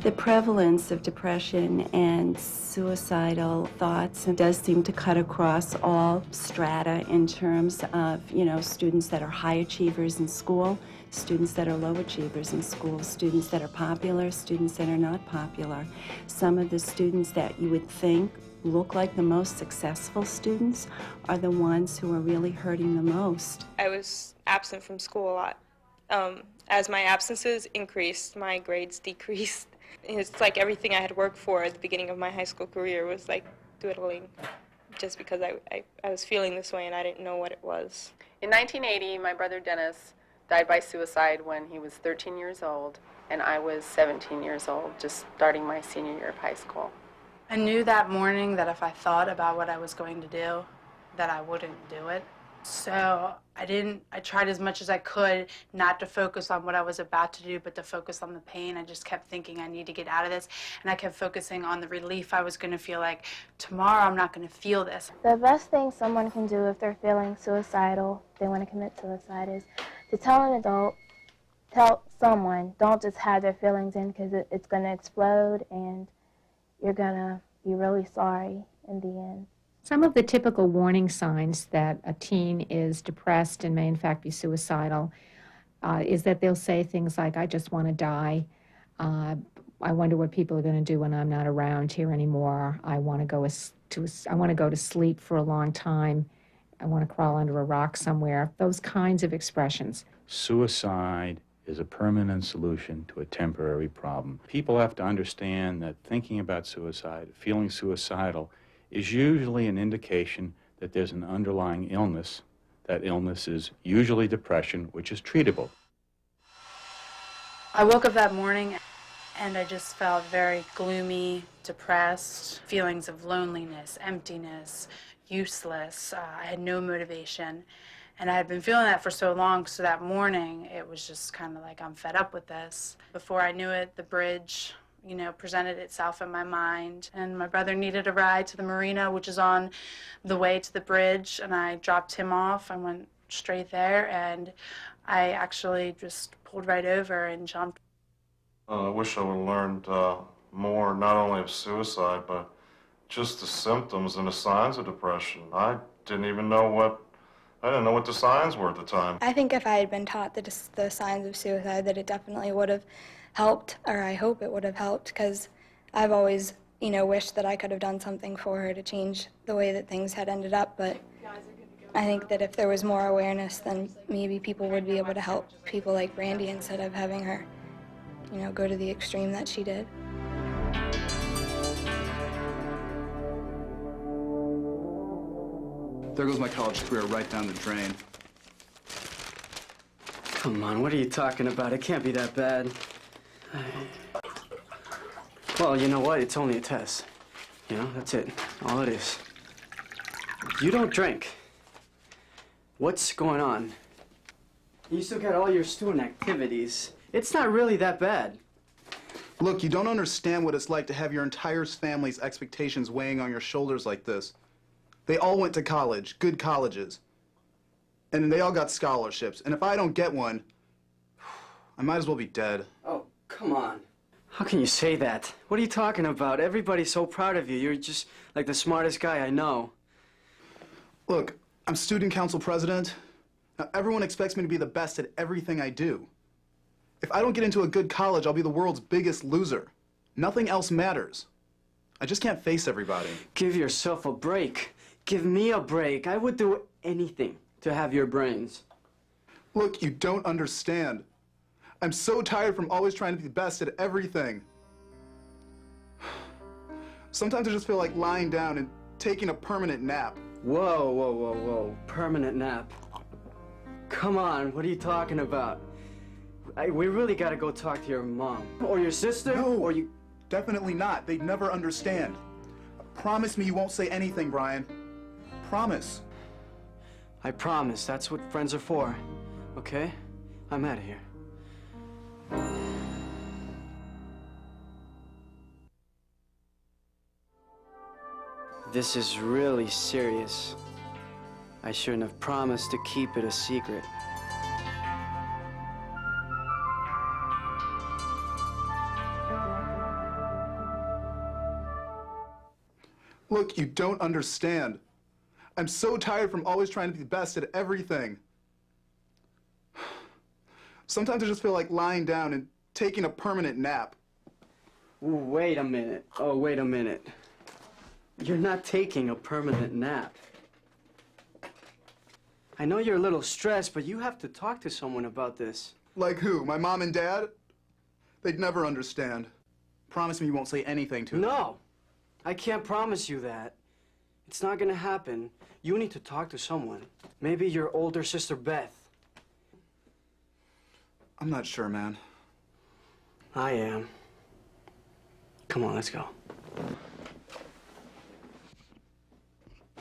The prevalence of depression and suicidal thoughts does seem to cut across all strata in terms of, students that are high achievers in school, students that are low achievers in school, students that are popular, students that are not popular. Some of the students that you would think look like the most successful students are the ones who are really hurting the most. I was absent from school a lot. As my absences increased, my grades decreased. It's like everything I had worked for at the beginning of my high school career was like dwindling just because I was feeling this way and I didn't know what it was. In 1980, my brother Dennis died by suicide when he was 13 years old, and I was 17 years old, just starting my senior year of high school. I knew that morning that if I thought about what I was going to do, that I wouldn't do it. So I tried as much as I could not to focus on what I was about to do, but to focus on the pain. I just kept thinking I need to get out of this, and I kept focusing on the relief I was going to feel like tomorrow I'm not going to feel this. The best thing someone can do if they're feeling suicidal, they want to commit suicide, is to tell an adult, tell someone, don't just have their feelings in because it's going to explode and you're going to be really sorry in the end. Some of the typical warning signs that a teen is depressed and may in fact be suicidal is that they'll say things like, I just want to die. I wonder what people are going to do when I'm not around here anymore. I want to go to sleep for a long time. I want to crawl under a rock somewhere. Those kinds of expressions. Suicide is a permanent solution to a temporary problem. People have to understand that thinking about suicide, feeling suicidal, is usually an indication that there's an underlying illness. That illness is usually depression, which is treatable. I woke up that morning and I just felt very gloomy, depressed, feelings of loneliness, emptiness, useless. I had no motivation. And I had been feeling that for so long, so that morning it was just kind of like, I'm fed up with this. Before I knew it, the bridge presented itself in my mind. And my brother needed a ride to the marina, which is on the way to the bridge, and I dropped him off. I went straight there, and I actually just pulled right over and jumped. I wish I would have learned more, not only of suicide, but just the symptoms and the signs of depression. I didn't know what the signs were at the time. I think if I had been taught the signs of suicide, that it definitely would have helped, or I hope it would have helped, because I've always, wished that I could have done something for her to change the way that things had ended up, but I think that if there was more awareness, then maybe people would be able to help people like Brandy instead of having her, go to the extreme that she did. There goes my college career right down the drain. Come on, what are you talking about? It can't be that bad. Well, you know what? It's only a test. That's it. All it is. You don't drink. What's going on? You still got all your student activities. It's not really that bad. Look, you don't understand what it's like to have your entire family's expectations weighing on your shoulders like this. They all went to college, good colleges. And they all got scholarships. And if I don't get one, I might as well be dead. Oh, come on. How can you say that? What are you talking about? Everybody's so proud of you. You're just like the smartest guy I know. Look, I'm student council president. Now, everyone expects me to be the best at everything I do. If I don't get into a good college, I'll be the world's biggest loser. Nothing else matters. I just can't face everybody. Give yourself a break. Give me a break. I would do anything to have your brains. Look, you don't understand. I'm so tired from always trying to be the best at everything. Sometimes I just feel like lying down and taking a permanent nap. Whoa, whoa, whoa, whoa. Permanent nap. Come on, what are you talking about? We really gotta go talk to your mom. Or your sister? No, or you... Definitely not. They'd never understand. Promise me you won't say anything, Brian. Promise. I promise. That's what friends are for. Okay? I'm out of here. This is really serious. I shouldn't have promised to keep it a secret. Look, you don't understand. I'm so tired from always trying to be the best at everything. Sometimes I just feel like lying down and taking a permanent nap. Ooh, wait a minute. Oh, wait a minute. You're not taking a permanent nap. I know you're a little stressed, but you have to talk to someone about this. Like who? My mom and dad? They'd never understand. Promise me you won't say anything to them. No! I can't promise you that. It's not gonna happen. You need to talk to someone. Maybe your older sister, Beth. I'm not sure, man. I am. Come on, let's go.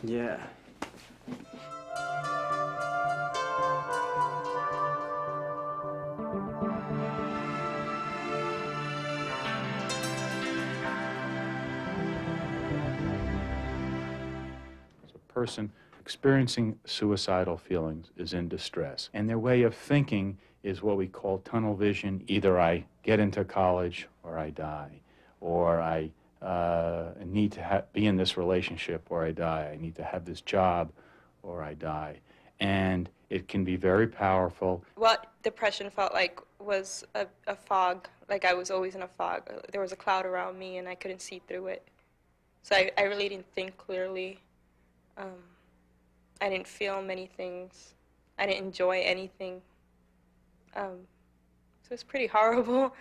Yeah. Person experiencing suicidal feelings is in distress, and their way of thinking is what we call tunnel vision. Either I get into college or I die, or I need to be in this relationship or I die. I need to have this job or I die. And it can be very powerful. What depression felt like was a fog, like I was always in a fog. There was a cloud around me and I couldn't see through it. So I really didn't think clearly. I didn't feel many things. I didn't enjoy anything. So it's pretty horrible.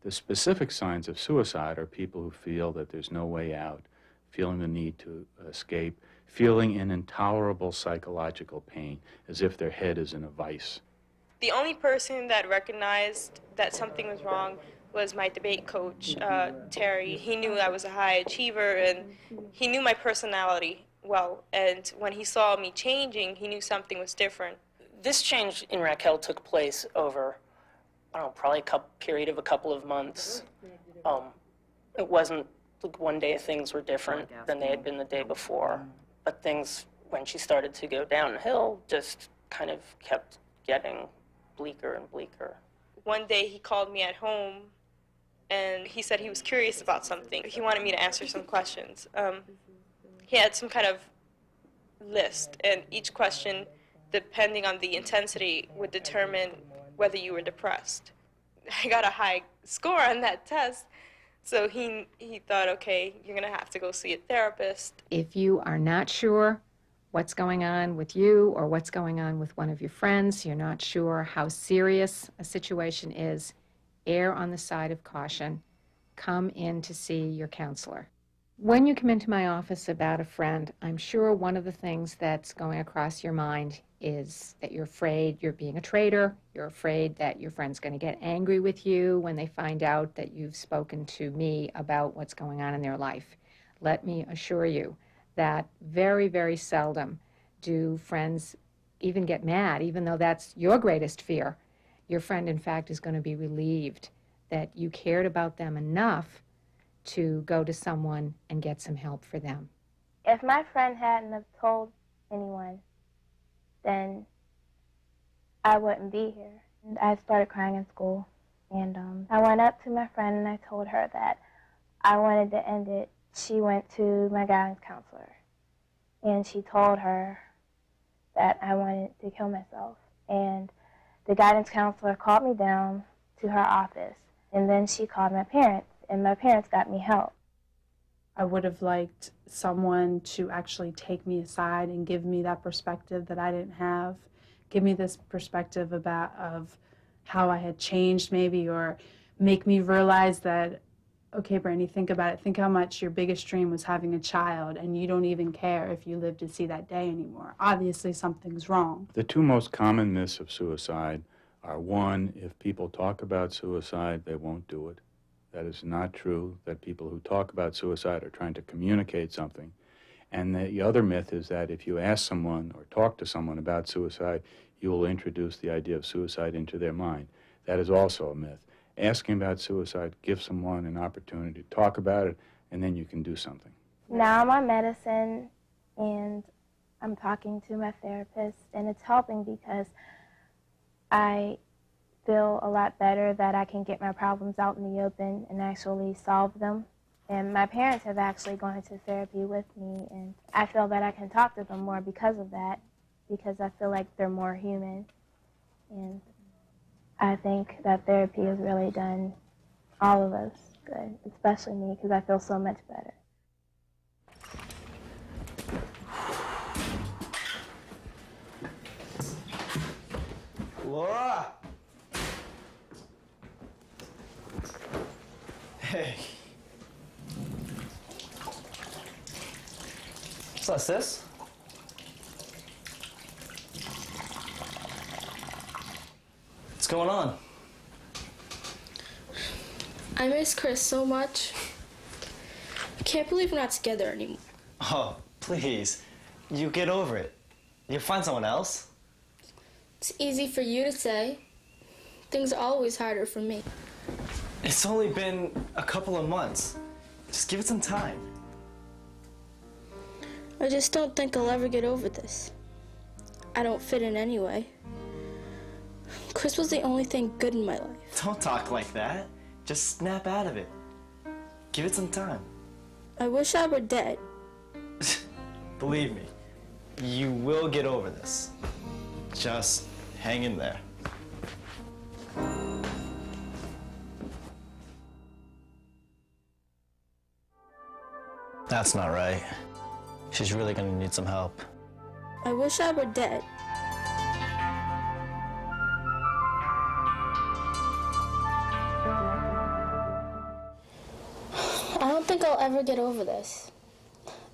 The specific signs of suicide are people who feel that there's no way out, feeling the need to escape, feeling an intolerable psychological pain, as if their head is in a vice. The only person that recognized that something was wrong was my debate coach, Terry. He knew I was a high achiever, and he knew my personality well, and when he saw me changing, he knew something was different. This change in Raquel took place over, I don't know, probably a period of a couple of months. It wasn't like one day things were different than they had been the day before, but things, when she started to go downhill, just kind of kept getting bleaker and bleaker. One day he called me at home, and he said he was curious about something. He wanted me to answer some questions. He had some kind of list, and each question, depending on the intensity, would determine whether you were depressed. I got a high score on that test, so he thought, okay, you're going to have to go see a therapist. If you are not sure what's going on with you or what's going on with one of your friends, you're not sure how serious a situation is, err on the side of caution. Come in to see your counselor. When you come into my office about a friend, I'm sure one of the things that's going across your mind is that you're afraid you're being a traitor. You're afraid that your friend's going to get angry with you when they find out that you've spoken to me about what's going on in their life. Let me assure you that very, very seldom do friends even get mad, even though that's your greatest fear. Your friend, in fact, is going to be relieved that you cared about them enough to go to someone and get some help for them. If my friend hadn't have told anyone, then I wouldn't be here. And I started crying in school, and I went up to my friend and I told her that I wanted to end it. She went to my guidance counselor, and she told her that I wanted to kill myself. And the guidance counselor called me down to her office, and then she called my parents. And my parents got me help. I would have liked someone to actually take me aside and give me that perspective that I didn't have. Give me this perspective of how I had changed maybe, or make me realize that, okay, Brandy, think about it. Think how much your biggest dream was having a child, and you don't even care if you live to see that day anymore. Obviously, something's wrong. The two most common myths of suicide are, one, if people talk about suicide, they won't do it. That is not true, that people who talk about suicide are trying to communicate something. And the other myth is that if you ask someone or talk to someone about suicide, you will introduce the idea of suicide into their mind. That is also a myth. Asking about suicide gives someone an opportunity to talk about it, and then you can do something. Now I'm on medicine, and I'm talking to my therapist, and it's helping because I feel a lot better that I can get my problems out in the open and actually solve them. And my parents have actually gone to therapy with me, and I feel that I can talk to them more because of that, because I feel like they're more human. And I think that therapy has really done all of us good, especially me, because I feel so much better. Laura! Hey. What's this? What's going on? I miss Chris so much. I can't believe we're not together anymore. Oh, please. You get over it. You'll find someone else. It's easy for you to say. Things are always harder for me. It's only been a couple of months. Just give it some time. I just don't think I'll ever get over this. I don't fit in anyway. Chris was the only thing good in my life. Don't talk like that. Just snap out of it. Give it some time. I wish I were dead. Believe me, you will get over this. Just hang in there. That's not right. She's really gonna need some help. I wish I were dead. I don't think I'll ever get over this.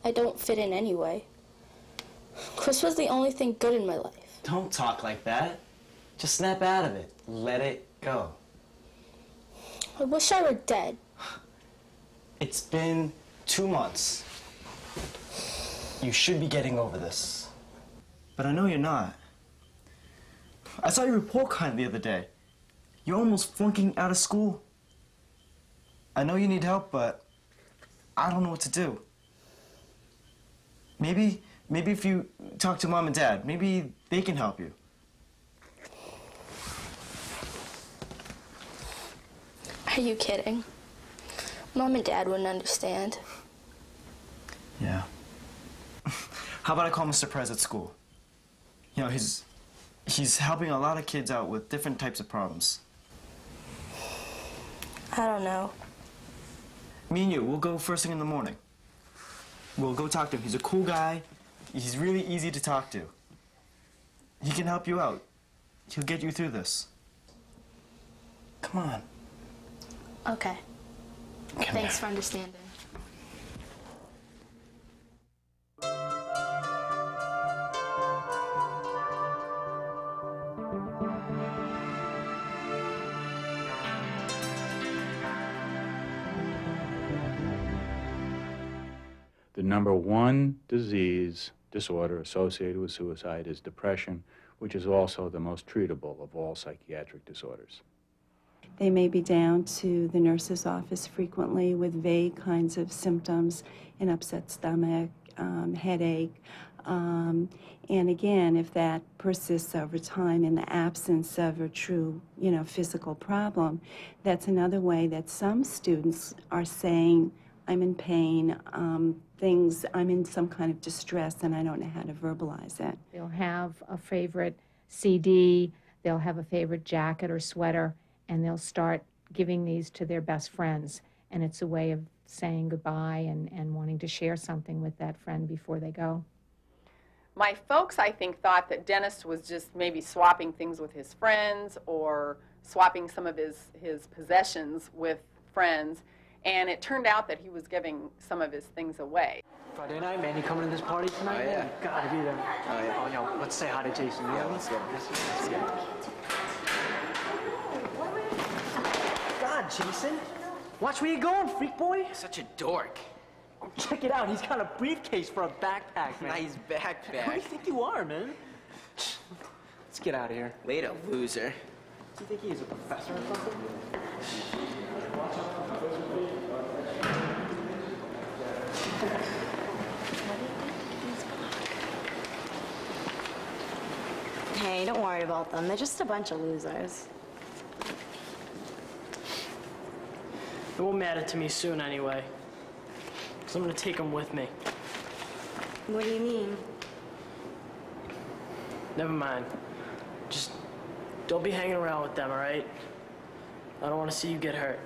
I don't fit in anyway. Chris was the only thing good in my life. Don't talk like that. Just snap out of it. Let it go. I wish I were dead. It's been 2 months. You should be getting over this. But I know you're not. I saw your report card the other day. You're almost flunking out of school. I know you need help, but I don't know what to do. Maybe if you talk to Mom and Dad, maybe they can help you. Are you kidding? Mom and Dad wouldn't understand. Yeah. How about I call Mr. Perez at school? You know, he's helping a lot of kids out with different types of problems. I don't know. Me and you, we'll go first thing in the morning. We'll go talk to him. He's a cool guy. He's really easy to talk to. He can help you out. He'll get you through this. Come on. Okay. Thanks for understanding. The number one disorder associated with suicide is depression, which is also the most treatable of all psychiatric disorders. They may be down to the nurse's office frequently with vague kinds of symptoms, an upset stomach, headache. And again, if that persists over time in the absence of a true, physical problem, that's another way that some students are saying, I'm in pain, I'm in some kind of distress and I don't know how to verbalize it. They'll have a favorite CD, they'll have a favorite jacket or sweater, and they'll start giving these to their best friends. And it's a way of saying goodbye and wanting to share something with that friend before they go. My folks, I think, thought that Dennis was just maybe swapping things with his friends or swapping some of his possessions with friends. And it turned out that he was giving some of his things away. Friday night, man, you coming to this party tonight? Oh, yeah. Man, you gotta be there. Oh, yeah. Oh, yo, let's say hi to Jason. Yeah, let's go. Let's go. God, Jason. Watch where you're going, freak boy. Such a dork. Check it out. He's got a briefcase for a backpack, man. Nice backpack. Who do you think you are, man? Let's get out of here. Later, loser. Do you think he's a professor or something? Hey, don't worry about them. They're just a bunch of losers. It won't matter to me soon anyway. because I'm going to take them with me. What do you mean? Never mind. Just don't be hanging around with them, all right? I don't want to see you get hurt.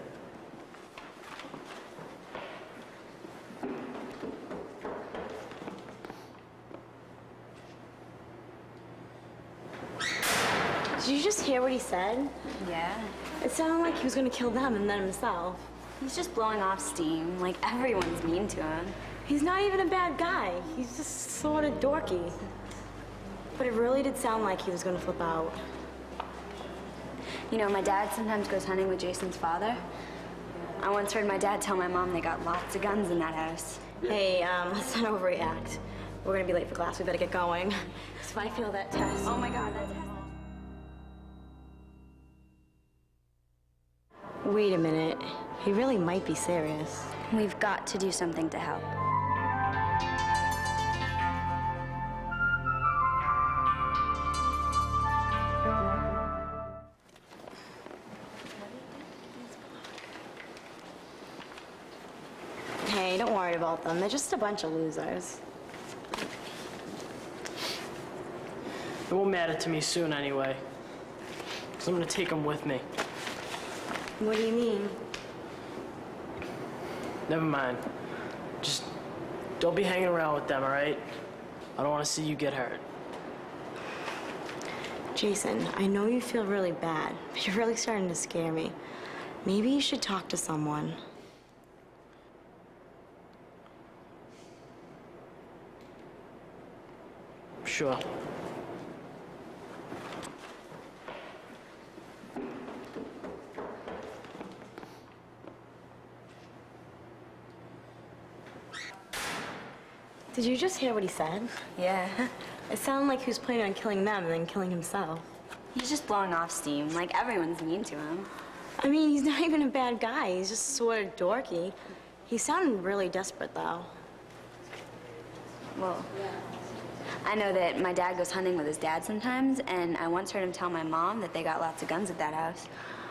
Did you just hear what he said? Yeah. It sounded like he was gonna kill them and then himself. He's just blowing off steam. Like, everyone's mean to him. He's not even a bad guy. He's just sort of dorky. But it really did sound like he was gonna flip out. You know, my dad sometimes goes hunting with Jason's father. I once heard my dad tell my mom they got lots of guns in that house. Hey, let's not overreact. We're gonna be late for class. We better get going. So if I fail that test... Oh my God, that test. Wait a minute. He really might be serious. We've got to do something to help. Hey, don't worry about them. They're just a bunch of losers. It won't matter to me soon anyway, because I'm going to take them with me. What do you mean? Never mind. Just don't be hanging around with them, all right? I don't want to see you get hurt. Jason, I know you feel really bad, but you're really starting to scare me. Maybe you should talk to someone. Sure. Did you just hear what he said? Yeah. It sounded like he was planning on killing them and then killing himself. He's just blowing off steam. Like, everyone's mean to him. I mean, he's not even a bad guy. He's just sort of dorky. He sounded really desperate, though. Well, I know that my dad goes hunting with his dad sometimes, and I once heard him tell my mom that they got lots of guns at that house.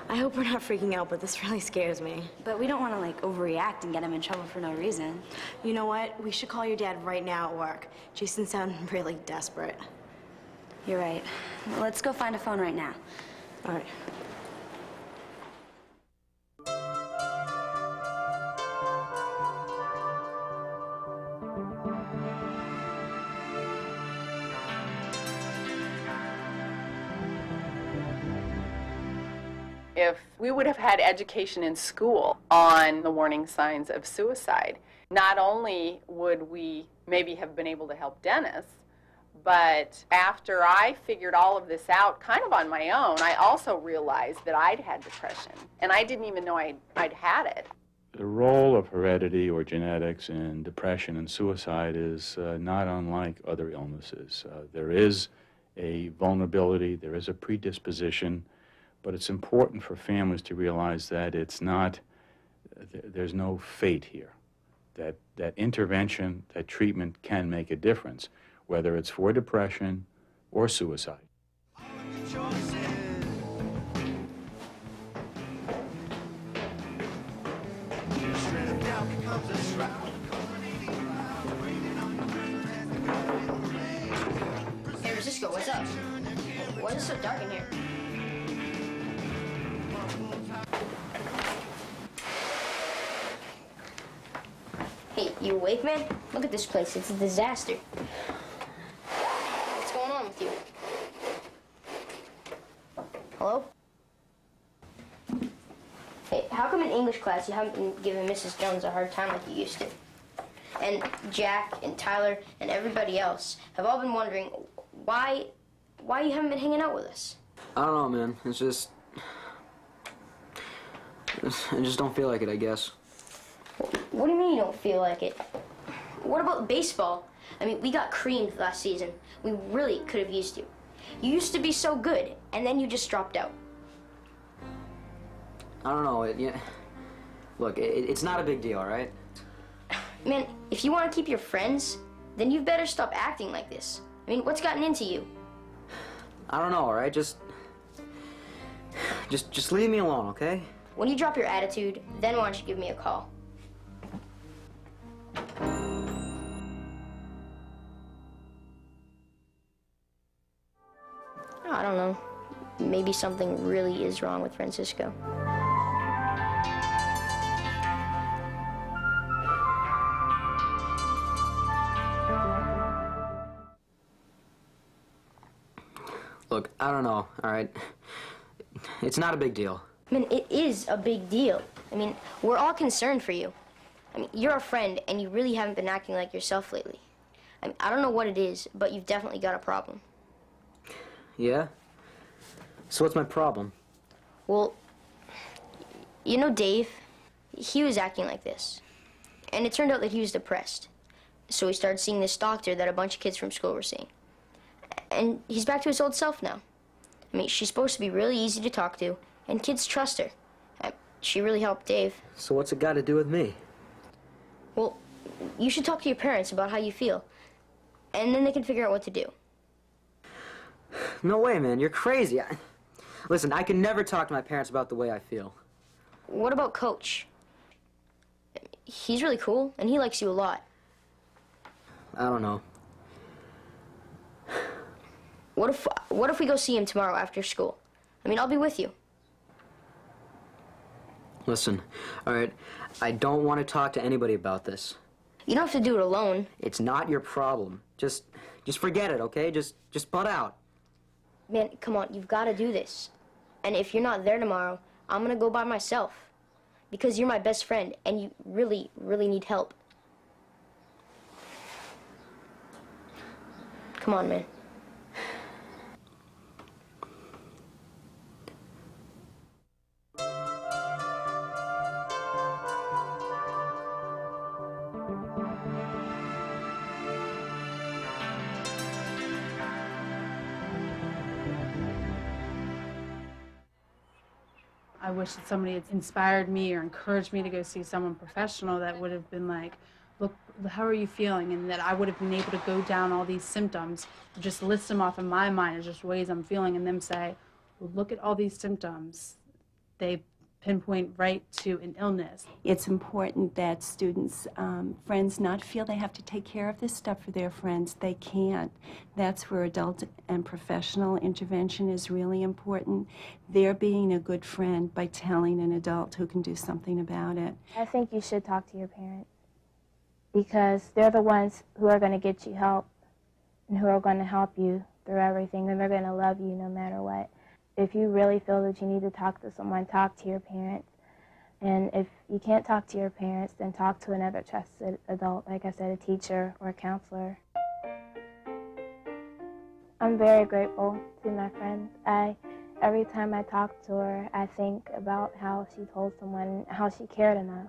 I hope we're not freaking out, but this really scares me. But we don't want to, like, overreact and get him in trouble for no reason. You know what? We should call your dad right now at work. Jason sounded really desperate. You're right. Well, let's go find a phone right now. All right. If we would have had education in school on the warning signs of suicide, not only would we maybe have been able to help Dennis, but after I figured all of this out kind of on my own, I also realized that I'd had depression, and I didn't even know I'd had it. The role of heredity or genetics in depression and suicide is not unlike other illnesses. There is a vulnerability, there is a predisposition, but it's important for families to realize that it's not, there's no fate here. That intervention, that treatment can make a difference, whether it's for depression or suicide. Hey, Francisco, what's up? Why is it so dark in here? Hey, you awake, man? Look at this place. It's a disaster. What's going on with you? Hello? Hey, how come in English class you haven't been giving Mrs. Jones a hard time like you used to? And Jack and Tyler and everybody else have all been wondering why you haven't been hanging out with us. I don't know, man. It's just... I just don't feel like it, I guess. What do you mean you don't feel like it? What about baseball? I mean, we got creamed last season. We really could have used you. You used to be so good, and then you just dropped out. I don't know. Look, it's not a big deal, all right? Man, if you want to keep your friends, then you've better stop acting like this. I mean, what's gotten into you? I don't know, all right? Just leave me alone, okay? When you drop your attitude, then why don't you give me a call? maybe something really is wrong with Francisco. Look, I don't know, all right? It's not a big deal. I mean, it is a big deal. I mean, we're all concerned for you. I mean, you're a friend, and you really haven't been acting like yourself lately. I mean, I don't know what it is, but you've definitely got a problem. Yeah? So what's my problem? Well, you know Dave? He was acting like this. And it turned out that he was depressed. So he started seeing this doctor that a bunch of kids from school were seeing. And he's back to his old self now. I mean, she's supposed to be really easy to talk to, and kids trust her. She really helped Dave. So what's it got to do with me? Well, you should talk to your parents about how you feel, and then they can figure out what to do. No way, man. You're crazy. Listen, I can never talk to my parents about the way I feel. What about Coach? He's really cool, and he likes you a lot. I don't know. What if we go see him tomorrow after school? I mean, I'll be with you. Listen, all right, I don't want to talk to anybody about this. You don't have to do it alone. It's not your problem. Just forget it, okay? Just butt out. Man, come on, you've got to do this. And if you're not there tomorrow, I'm going to go by myself. Because you're my best friend, and you really, really need help. Come on, man. I wish that somebody had inspired me or encouraged me to go see someone professional that would have been like, look, how are you feeling? And that I would have been able to go down all these symptoms, just list them off in my mind as just ways I'm feeling, and them say, well, look at all these symptoms. They pinpoint right to an illness. It's important that students, friends, not feel they have to take care of this stuff for their friends. They can't. That's where adult and professional intervention is really important. They're being a good friend by telling an adult who can do something about it. I think you should talk to your parents because they're the ones who are going to get you help and who are going to help you through everything, and they're going to love you no matter what. If you really feel that you need to talk to someone, talk to your parents. And if you can't talk to your parents, then talk to another trusted adult, like I said, a teacher or a counselor. I'm very grateful to my friend. Every time I talk to her, I think about how she told someone, how she cared enough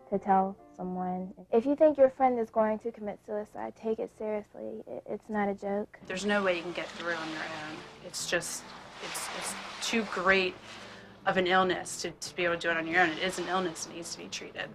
to tell someone. If you think your friend is going to commit suicide, take it seriously. It's not a joke. There's no way you can get through on your own. It's just, it's too great of an illness to be able to do it on your own. It is an illness and needs to be treated.